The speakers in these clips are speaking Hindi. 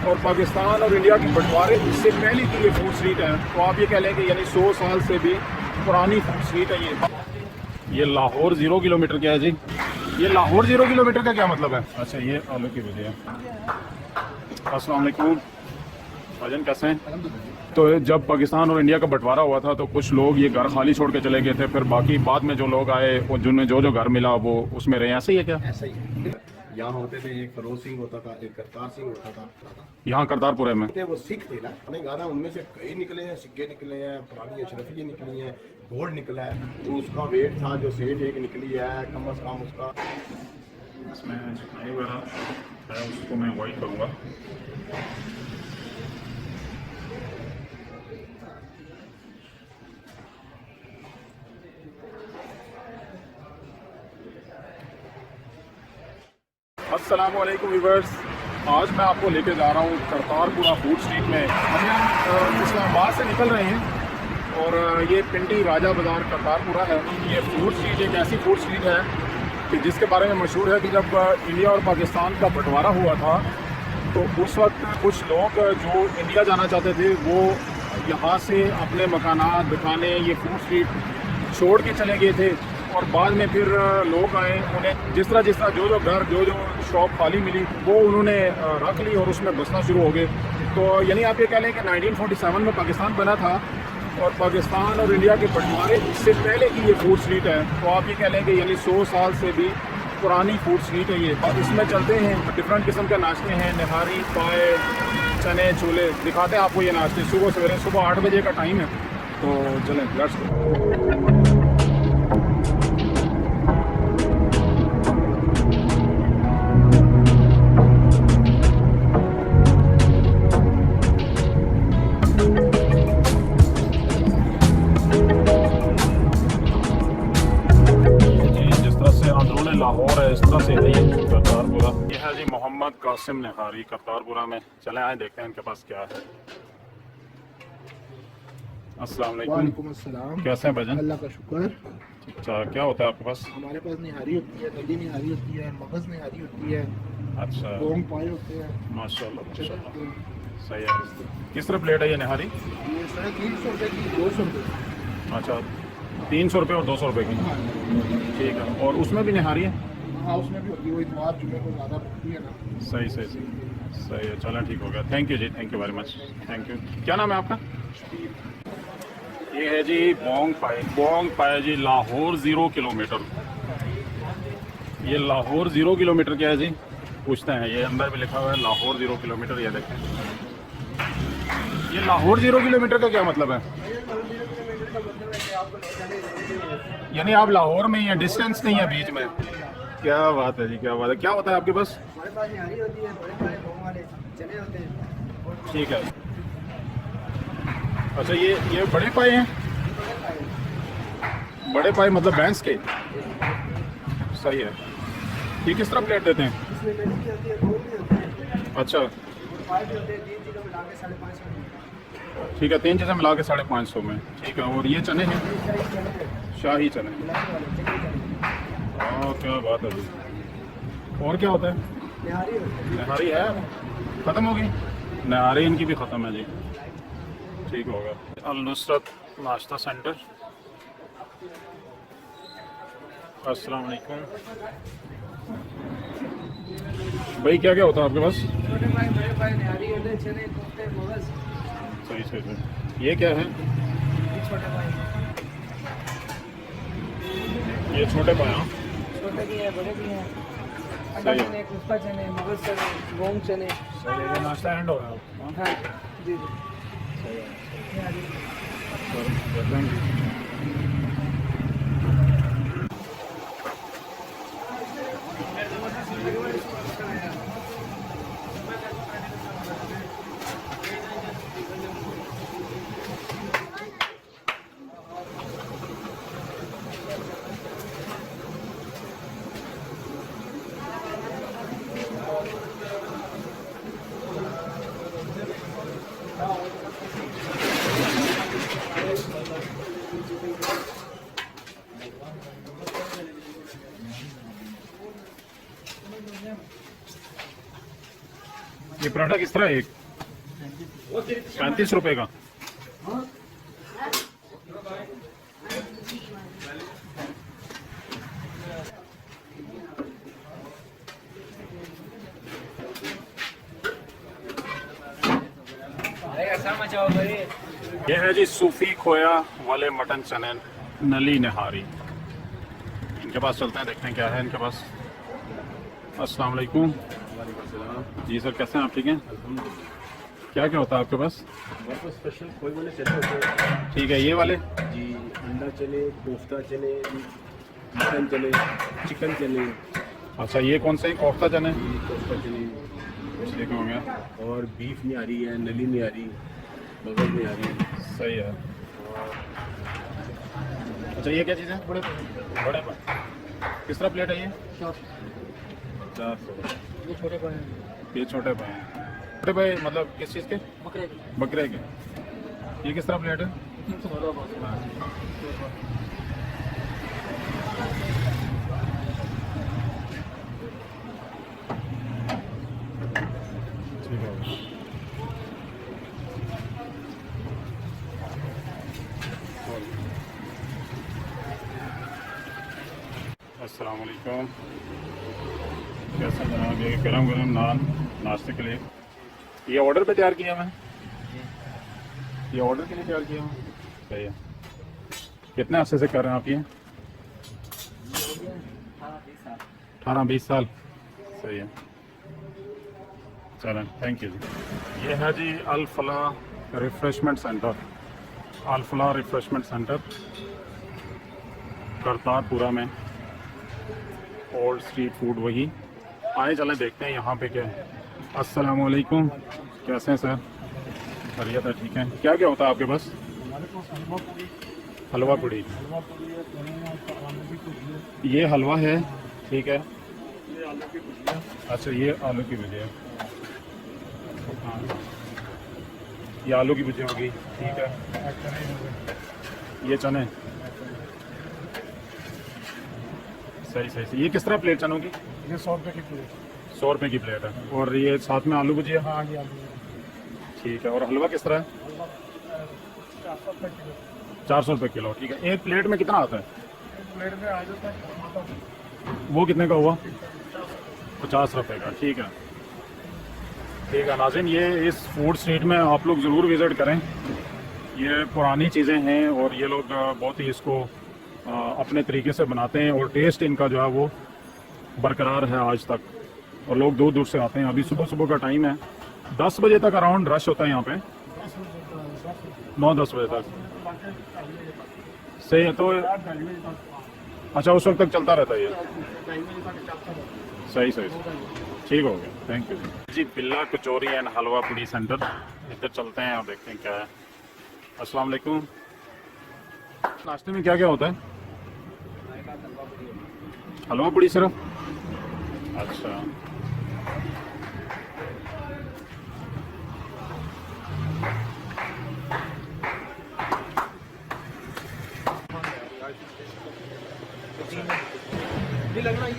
और पाकिस्तान और इंडिया के बंटवारे इससे पहले की ये फूड स्ट्रीट है। तो आप ये कह लें कि यानी 100 साल से भी पुरानी फूड स्ट्रीट है ये लाहौर 0 किलोमीटर क्या है जी? ये लाहौर 0 किलोमीटर का क्या मतलब है? अच्छा, ये आलू की भुजिया। अस्सलाम वालेकुम भाईजान, कैसे हैं? तो जब पाकिस्तान और इंडिया का बंटवारा हुआ था तो कुछ लोग ये घर खाली छोड़ के चले गए थे, फिर बाकी बाद में जो लोग आए और जिनमें जो जो घर मिला वो उसमें रहे, ऐसे ही है क्या? ऐसा ही है। यहाँ होते थे, एक फरोज सिंह होता था, एक करतार सिंह होता था। यहाँ करतारपुर में वो सिख थे ना, अपने गाना उनमें से कई निकले हैं, सिक्के निकले हैं, पुरानी अशरफियाँ निकली हैं, गोल्ड निकला है। तो उसका वेट था जो सेठ एक निकली है, कम अज कम उसका इसमें चिकनाई वगैरह है, उसको मैं अवॉइड करूँगा। अस्सलामुअलैकुम व्यूअर्स, आज मैं आपको लेके जा रहा हूँ करतारपुरा फूड स्ट्रीट में। हम इस्लामाबाद से निकल रहे हैं और ये पिंडी राजा बाज़ार करतारपुरा है। ये फूड स्ट्रीट एक ऐसी फूड स्ट्रीट है कि जिसके बारे में मशहूर है कि जब इंडिया और पाकिस्तान का बंटवारा हुआ था तो उस वक्त कुछ लोग जो इंडिया जाना चाहते थे वो यहाँ से अपने मकानात, दुकानें, ये फूड स्ट्रीट छोड़ के चले गए थे। और बाद में फिर लोग आए, उन्हें जिस तरह जो घर जो शॉप खाली मिली वो उन्होंने रख ली और उसमें बसना शुरू हो गए। तो यानी आप ये कह लें कि 1947 में पाकिस्तान बना था और पाकिस्तान और इंडिया के बंटवारे इससे पहले की ये फूड स्ट्रीट है। तो आप ये कह लें कि यानी 100 साल से भी पुरानी फूड स्ट्रीट है ये। और इसमें चलते हैं, डिफरेंट किस्म के नाश्ते हैं, निहारी, पाए, चने, छोले। दिखाते हैं आपको ये नाश्ते सुबह सवेरे। सुबह 8 बजे का टाइम है, तो चलें लेट्स गो। लाहौर है, इस तरह से है ये करतारपुरा। ये है जी मोहम्मद कासिम निहारी करतारपुरा में। चले आए देखते हैं इनके पास क्या है। अस्सलाम वालेकुम। अस्सलाम। कैसे हैं भाईजान? अल्लाह का शुक्र। अच्छा, क्या होता है आपके पास? हमारे पास निहारी होती है, नदी निहारी होती है, मगज निहारी होती है, अच्छा, गोंग पाए होते हैं। माशाल्लाह माशाल्लाह, सही है। किस तरह प्लेट है ये निहारी? ये 350 रुपये की, 200 रुपये। अच्छा, 300 रुपये और 200 रुपये की, ठीक है। और उसमें भी निहारी है? हाँ, उसमें भी होती है, वो इतवार जुमे को ज़्यादा बिकती है ना। सही सही सही सही है, चलो ठीक हो गया। Thank you ji, thank you very much, thank you. क्या नाम है आपका? ये है जी बोंग पाए जी, लाहौर 0 किलोमीटर। ये लाहौर 0 किलोमीटर क्या है जी? पूछते हैं। ये अंदर भी लिखा हुआ है लाहौर 0 किलोमीटर। ये देखें, ये लाहौर 0 किलोमीटर का क्या मतलब है? यानी आप लाहौर में ही हैं, डिस्टेंस नहीं है बीच में। क्या बात है जी, क्या बात है। क्या होता है आपके पास? हमारे पास निहारी होती है, बड़े बड़े गोंग वाले चने होते हैं। ठीक है। अच्छा, ये बड़े पाए हैं? बड़े पाए मतलब भैंस के? सही है। ये किस तरह प्लेट देते हैं? इसमें नदी की होती है, गोंग भी होते हैं। अच्छा, पाए भी होते हैं, 3 चीज़ों मिला के 550 ठीक है, 3 चीज़ें मिला के 550 में। ठीक है। और ये चने हैं? शाही चने। हाँ, क्या बात है जी। और क्या होता है? निहारी होती है। निहारी है, ख़त्म हो गई? निहारी इनकी भी ख़त्म है जी, ठीक होगा। अल नुसरत नाश्ता सेंटर। अस्सलाम वालेकुम भाई, क्या क्या होता है आपके पास? छोटे पाए, बड़े पाए, निहारी होते हैं, चने, कोफ्ते, मगज। सही सही सही। ये क्या है? ये छोटे पाए, ये छोटे पाए। हाँ, छोटे भी हैं, बड़े भी हैं। अंडा सही है। चने, कुफ्ता चने, मगज चने, गोंग चने। सही है। ये नाश्ता एंड हो गया। हाँ जी जी। सही है। निहारी। Thank you. ये पराठा किस तरह है एक? 35 रुपए का। ये है जी सूफी खोया वाले मटन चने नली नहारी। इनके पास चलते हैं, देखते हैं क्या है इनके पास। अस्सलाम वालेकुम। जी सर, कैसे हैं आप? ठीक हैं। क्या क्या होता है आपके पास? स्पेशल खोए वाले चने होते हैं। ठीक है, ये वाले जी, अंडा चने, कोफ्ता चने, मटन चने, चिकन चने। अच्छा, ये कौन से हैं? कोफ्ता चने। कोफ्ता चने ठीक हो गया। और बीफ निहारी है, नली निहारी, बगल निहारी। सही है। अच्छा, ये क्या चीज़ है? बड़े बड़े किस तरह प्लेट है ये? 400। ये छोटे पाए ये छोटे पाए हैं। छोटे पाए मतलब किस चीज़ के? बकरे बकरे के। ये किस तरह प्लेट है? ठीक है। अस्सलाम वालेकुम। कैसे जनाब? ये गरम गरम नान नाश्ते के लिए। ये ऑर्डर पे तैयार किया मैं? ये ऑर्डर के लिए तैयार किया हूँ। सही है। कितने अर्से से कर रहे हैं आप ये? 18-20 साल। सही है। चलें, थैंक यू जी। ये है जी अल फलाह रिफ्रेशमेंट सेंटर। अल फलाह रिफ्रेशमेंट सेंटर करतारपुरा में। ओल्ड स्ट्रीट फूड वही। आए चलें देखते हैं यहाँ पे क्या है। अस्सलाम वालेकुम। कैसे हैं सर? खैरियत है? ठीक है। क्या क्या होता है आपके पास? हमारे पास हलवा पूरी, हलवा पूड़ी। हलवा पूरी है, चने और आलू की भुजिया, ये हलवा है, ठीक है। ये आलू की भुजिया, अच्छा, ये आलू की भुजिया। हाँ, ये आलू की भुजिया होगी, ठीक है। और चने हो गए। ये चने। सही सही सही। ये किस तरह प्लेट चनों की? ये 100 रुपये की प्लेट। 100 रुपये की प्लेट है। और ये साथ में आलू भुजिया, हाँ, ये आलू है। ठीक है। और हलवा किस तरह है? हलवा 400 रुपये किलो। 400 रुपये किलो, ठीक है। एक प्लेट में कितना आता है? एक प्लेट में आ जाता है टमाटर। वो कितने का हुआ? 50 रुपये का, ठीक है। ठीक है नाज़रीन, ये इस फूड स्ट्रीट में आप लोग ज़रूर विज़िट करें। ये पुरानी चीज़ें हैं और ये लोग बहुत ही इसको अपने तरीके से बनाते हैं और टेस्ट इनका जो है वो बरकरार है आज तक। और लोग दूर दूर से आते हैं। अभी सुबह सुबह का टाइम है, 10 बजे तक अराउंड रश होता है यहाँ पे। 9-10 बजे तक। सही है। तो अच्छा, उस वक्त तक चलता रहता है ये? सही सही। ठीक हो गया, थैंक यू जी। बिल्ला कचौरी एंड हलवा पूड़ी सेंटर, इधर चलते हैं और देखते हैं क्या है। अस्सलाम वालेकुम। नाश्ते में क्या क्या होता है? हलवा पूड़ी सिर्फ? अच्छा,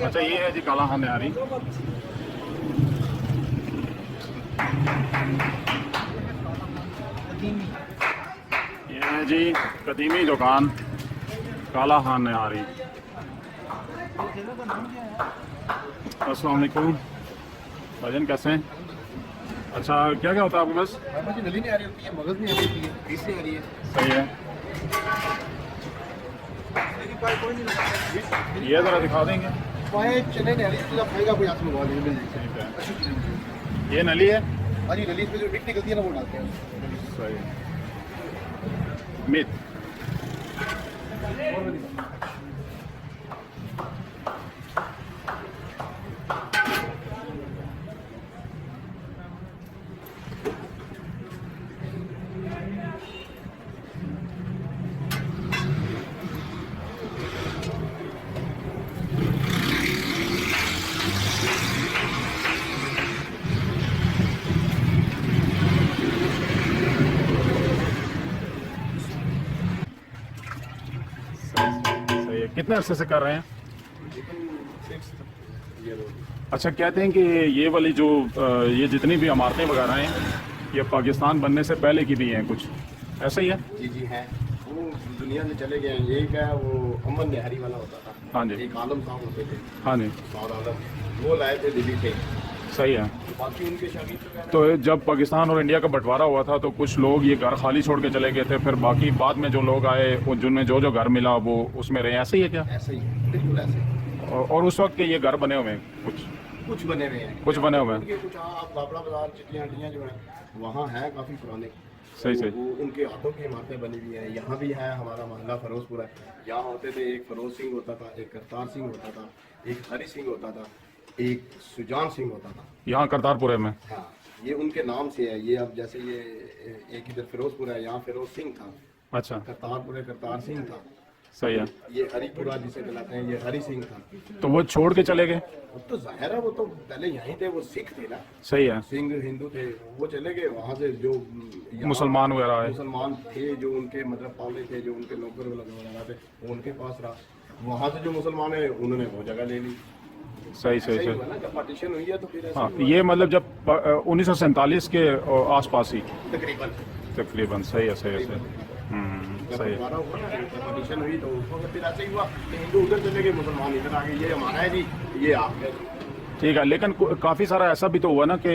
अच्छा। ये है जी काला हाँ निहारी। ये है जी कदीमी दुकान काला हाँ निहारी। अस्सलाम वालेकुम भाईजान, कैसे हैं? अच्छा, क्या क्या होता है आपके पास? नली नहीं आ रही होती है, मगज नहीं आ रही है, पीस नहीं आ रही है। सही है। ये ज़रा दिखा देंगे। पाए चने नहीं आ रही, इसलिए खाएगा कोई हाथ में मंगवा लेंगे, मिल जाएगी। ठीक है। अच्छी चीज़ है। ये नली है। हाँ जी, नली में जो मिट निकलती है ना वो डालते हैं। सही। मिर्च। सही है। कितने अरसे से कर रहे हैं? अच्छा, कहते हैं कि ये वाली जो ये जितनी भी इमारतें वगैरह हैं ये पाकिस्तान बनने से पहले की भी हैं कुछ, ऐसा ही है? जी जी हैं। वो दुनिया से चले गए हैं। एक है वो अमन निहारी वाला होता था। हाँ जी। एक आलम साहब होते थे। हाँ जी, साउद आलम, वो लाए थे दिल्ली से। सही है। बाकी उनके शागिर्द तो जब पाकिस्तान और इंडिया का बंटवारा हुआ था तो कुछ लोग ये घर खाली छोड़ के चले गए थे, फिर बाकी बाद में जो लोग आए जिनमें जो जो घर मिला वो उसमें रहे, ऐसे ही है क्या? ऐसे ही है, बिल्कुल ऐसे ही। और उस वक्त के ये घर बने हुए हैं कुछ बने हुए हैं। कुछ बने हुए हैं। उनके कुछ आप बाबड़ा बाजार चिट्टियाँ हड्डियाँ जो हैं वहाँ हैं काफ़ी पुराने। सही सही। वो उनके हाथों की इमारतें बनी हुई हैं। यहाँ भी है हमारा मोहल्ला फरोजपुर है। यहाँ होते थे, एक फरोज सिंह होता था, एक करतार सिंह होता था, एक हरी सिंह होता था, एक सुजान सिंह होता था। यहाँ करतारपुर में? हाँ, ये उनके नाम से है। ये अब जैसे ये एक इधर फिरोजपुर है, यहाँ फिरोज सिंह था। अच्छा, करतारपुर है, करतार सिंह था। सही है। ये हरिपुरा जिसे कहलाते हैं, ये हरी सिंह था। तो वो छोड़ के चले गए? वो तो जाहिर है, वो तो पहले यहीं थे, वो सिख थे ना। सही है। सिंह हिंदू थे, वो चले गए वहाँ से। जो यहाँ मुसलमान वगैरह है? मुसलमान थे जो उनके मतलब पाले थे, जो उनके नौकर वगैरह थे, वो उनके पास रहा। वहाँ से जो मुसलमान है उन्होंने वो जगह ले ली। सही सही ऐसा ही सही। हुआ ना, जब पार्टीशन हुई है तो फिर ऐसा हाँ, ही हुआ। ये मतलब जब 1947 के आसपास ही तकरीबन तकरीबन। सही है सही है सही। जब सही है। बंटवारा हुआ ना, जब पार्टीशन हुई तो उस वक्त फिर ऐसे ही हुआ कि हिंदू उधर चले गए, मुसलमान इधर आ गए। ये हमारा है जी, ये आपका है जी। ठीक है, लेकिन काफ़ी सारा ऐसा भी तो हुआ ना कि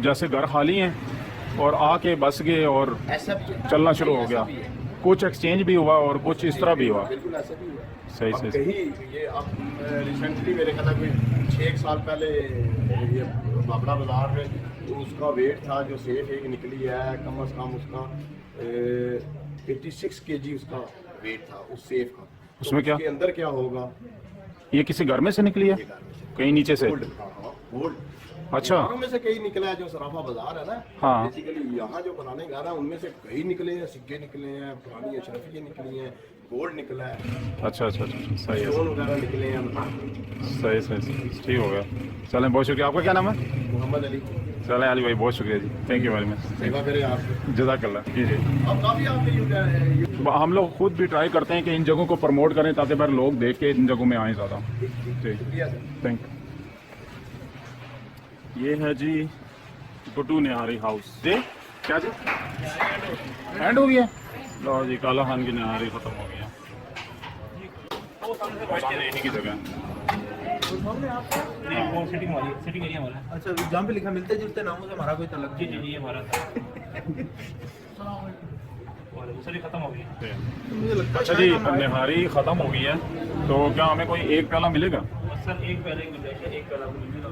जैसे घर खाली हैं और आके बस गए और ऐसा भी है। चलना शुरू हो ऐसा गया। भी है। कुछ एक्सचेंज भी हुआ और कुछ इस तरह भी हुआ। बिल्कुल ऐसा भी हुआ। सही अब सही। कहीं ये अब रिसेंटली मेरे ख्याल में 6 साल पहले ये बाबड़ा बाजार में तो उसका वेट था, जो सेफ एक निकली है, कम अज़ कम उसका 86 kg उसका वेट था उस सेफ का। उसमें क्या? उसके अंदर क्या होगा? ये किसी घर में से निकली है? ये घर में से कहीं नीचे से? गोल्ड। हाँ, गोल्ड। अच्छा। घरों में से कई निकला है। जो सराफा बाजार है ना, हाँ। बेसिकली यहाँ जो पुराने घर हैं उनमें से कई निकले हैं। सिक्के निकले हैं, पुरानी अशरफियाँ निकली हैं, गोल्ड निकला है, अच्छा अच्छा अच्छा, सही है। स्टोन वगैरह निकले हैं। सही सही सही, ठीक हो गया। चलें, बहुत शुक्रिया। आपका क्या नाम है? मोहम्मद अली, चलें अली भाई, बहुत शुक्रिया जी, थैंक यू वेरी मच। सेवा करें आप। जज़ाकल्लाह। जी जी। अब काफ़ी आपने हम लोग खुद भी ट्राई करते हैं कि इन जगहों को प्रमोट करें ताकि फिर लोग देख के इन जगहों में आएँ ज़्यादा। जी, थैंक यू। ये है जी गुड्डू निहारी हाउस। जी क्या जी, एंड हो गया? लो जी, काला खान की निहारी ख़त्म हो गया। सामने इन्हीं की जगह है। वो सिटिंग वाली सिटिंग एरिया वाला। अच्छा, जहाँ पे लिखा मिलते जुलते नामों से हमारा कोई तलब जी जी जी, ये हमारा था। और दूसरी खत्म हो गई। मुझे लगता है अच्छा जी, निहारी ख़त्म हो गई है तो क्या हमें कोई एक प्याला मिलेगा? बस सर एक पहले की गुंजाइश है, एक पहला आपको मिलेगा।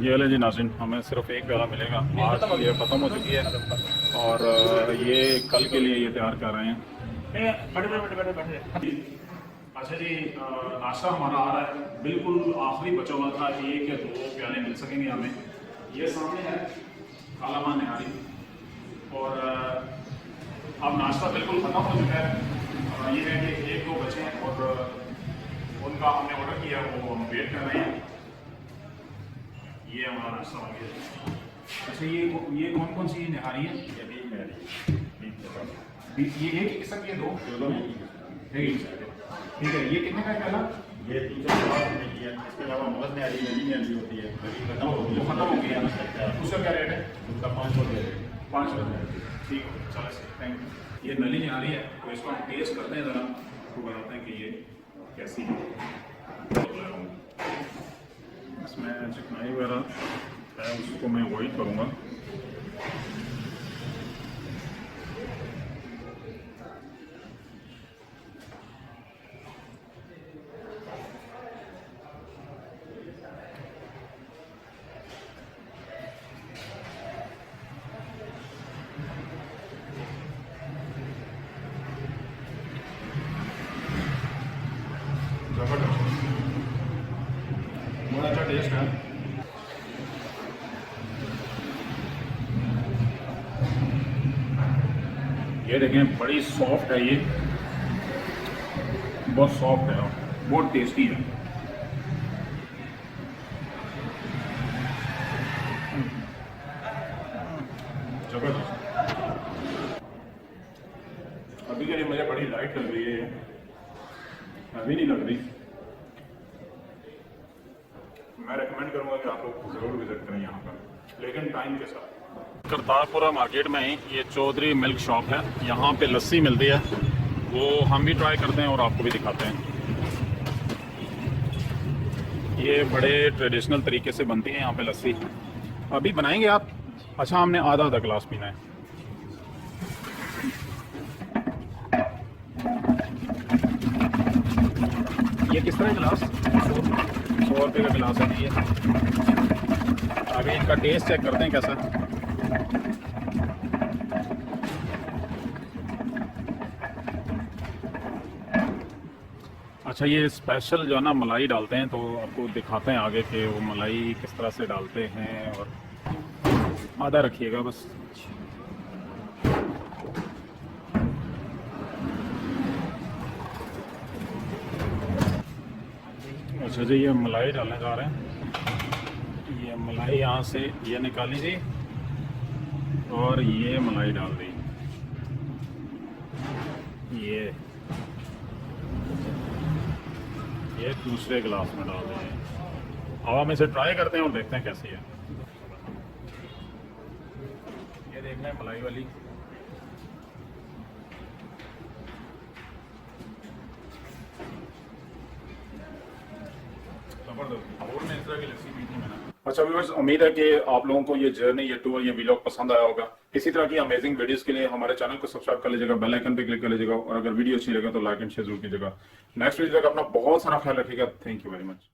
ये ले जी नाज़रीन, हमें सिर्फ एक प्याला मिलेगा। आज ये ख़त्म हो चुकी है और ये कल के लिए ये तैयार कर रहे हैं। बैठे बैठे बैठे बैठे। अच्छा जी, नाश्ता हमारा आ रहा है, बिल्कुल आखिरी बचा हुआ था, 1 या 2 प्याले मिल सकेंगे हमें। ये सामने है काला खान निहारी और अब नाश्ता बिल्कुल ख़त्म हो चुका है। ये है कि 1-2 बचे हैं और उनका हमने ऑर्डर किया, वो हम वेट कर रहे हैं। ये हमारा नाश्ता हो गया। अच्छा, ये कौन कौन सी निहारी है? ये एक ही किस्म की है? 2 एक ही किस्म। ठीक है, ये कितने का है पहला? ये 350 रुपये की है। इसके अलावा मगज में नदी में होती है, नदी खत्म हो गई, वो खत्म हो गया। उसका क्या रेट है? उसका 500 रुपये। 500 रुपये। ठीक है, चलो सर, थैंक यू। ये नली आ रही है तो इसको हम टेस्ट करते हैं ज़रा, आपको बताते हैं कि ये कैसी है। इसमें चिकनाई वगैरह है, उसको मैं अवॉइड करूँगा। बहुत अच्छा टेस्ट है। ये देखें, बड़ी सॉफ्ट है ये, बहुत सॉफ्ट है और बहुत टेस्टी है। जबरदस्त। अभी के लिए मुझे बड़ी लाइट लग रही है, अभी नहीं लग रही। मैं रेकमेंड करूँगा कि आप लोग ज़रूर विज़िट करें यहाँ पर, लेकिन टाइम के साथ। करतारपुरा मार्केट में ही ये चौधरी मिल्क शॉप है, यहाँ पे लस्सी मिलती है, वो हम भी ट्राई करते हैं और आपको भी दिखाते हैं। ये बड़े ट्रेडिशनल तरीके से बनती है यहाँ पे लस्सी। अभी बनाएंगे आप? अच्छा, हमने आधा आधा गिलास पीना है। ये किस तरह गिलास? 100 रुपये का गिलास है ये। अभी इनका टेस्ट चेक करते हैं कैसा। अच्छा, ये स्पेशल जो है ना मलाई डालते हैं, तो आपको दिखाते हैं आगे कि वो मलाई किस तरह से डालते हैं। और आधा रखिएगा बस। अच्छा जी, ये मलाई डालने जा रहे हैं। ये मलाई यहाँ से ये निकाली जी और ये मलाई डाल दी। ये दूसरे गिलास में डाल देंगे। अब हम इसे ट्राई करते हैं और देखते हैं कैसी है। ये देख लें मलाई वाली। जबरदस्त, और ने इस तरह की लस्सी पी थी मैंने। अच्छा व्यूअर्स, उम्मीद है कि आप लोगों को ये जर्नी, ये टूर, ये व्लॉग पसंद आया होगा। इसी तरह की अमेजिंग वीडियोस के लिए हमारे चैनल को सब्सक्राइब कर लीजिएगा, बेल आइकन पे क्लिक कर लीजिएगा, और अगर वीडियो अच्छी लगे तो लाइक एंड शेयर जरूर कीजिएगा। नेक्स्ट वीडियो तक अपना बहुत सारा ख्याल रखिएगा। Thank you very much.